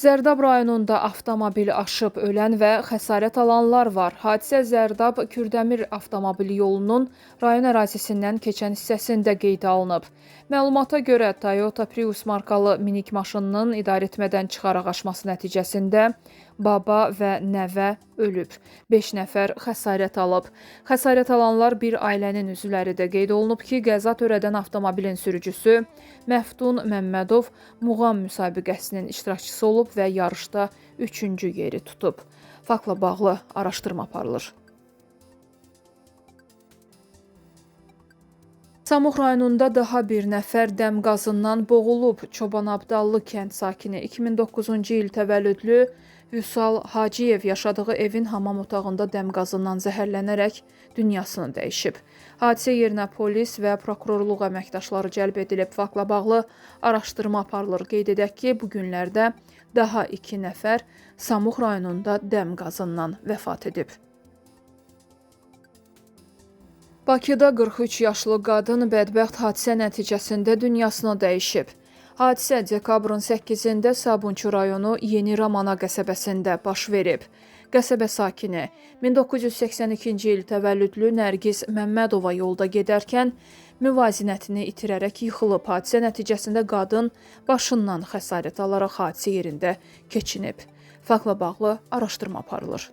Zərdab rayonunda avtomobil aşıb ölən və xəsarət alanlar var. Hadisə Zərdab Kürdəmir avtomobil yolunun rayon ərazisindən keçən hissəsində qeydə alınıb. Məlumata görə Toyota Prius markalı minik maşınının idarəetmədən çıxaraq aşması nəticəsində baba və nəvə ölüb. 5 nəfər xəsarət alıb. Xəsarət alanlar bir ailənin üzvləri də qeyd olunub ki, qəza törədən avtomobilin sürücüsü Məftun Məmmədov muğam müsabiqəsinin iştirakçısı olub və yarışda 3-cü yeri tutub. Faktla bağlı araşdırma aparılır. Samux rayonunda daha bir nəfər dəm qazından boğulub. Çoban Abdallı kənd sakini 2009-cu il təvəllüdlü Vüsal Hacıyev yaşadığı evin hamam otağında dəm qazından zəhərlənərək dünyasını dəyişib. Hadisə yerinə polis və prokurorluq əməkdaşları cəlb edilib. Faktla bağlı araşdırma aparılır. Qeyd edək ki, bu günlərdə daha 2 nəfər Samux rayonunda dəm qazından vəfat edib. Bakıda 43 yaşlı qadın bədbəxt hadisə nəticəsində dünyasını dəyişib. Hadisə dekabrın 8-də Sabunçu rayonu Yeni Ramana qəsəbəsində baş verib. Qəsəbə sakini 1982-ci il təvəllüdlü Nərgiz Məmmədova yolda gedərkən müvazinətini itirərək yıxılıb. Hadisə nəticəsində qadın başından xəsarət alaraq hadisə yerində keçinib. Faktla bağlı araşdırma aparılır.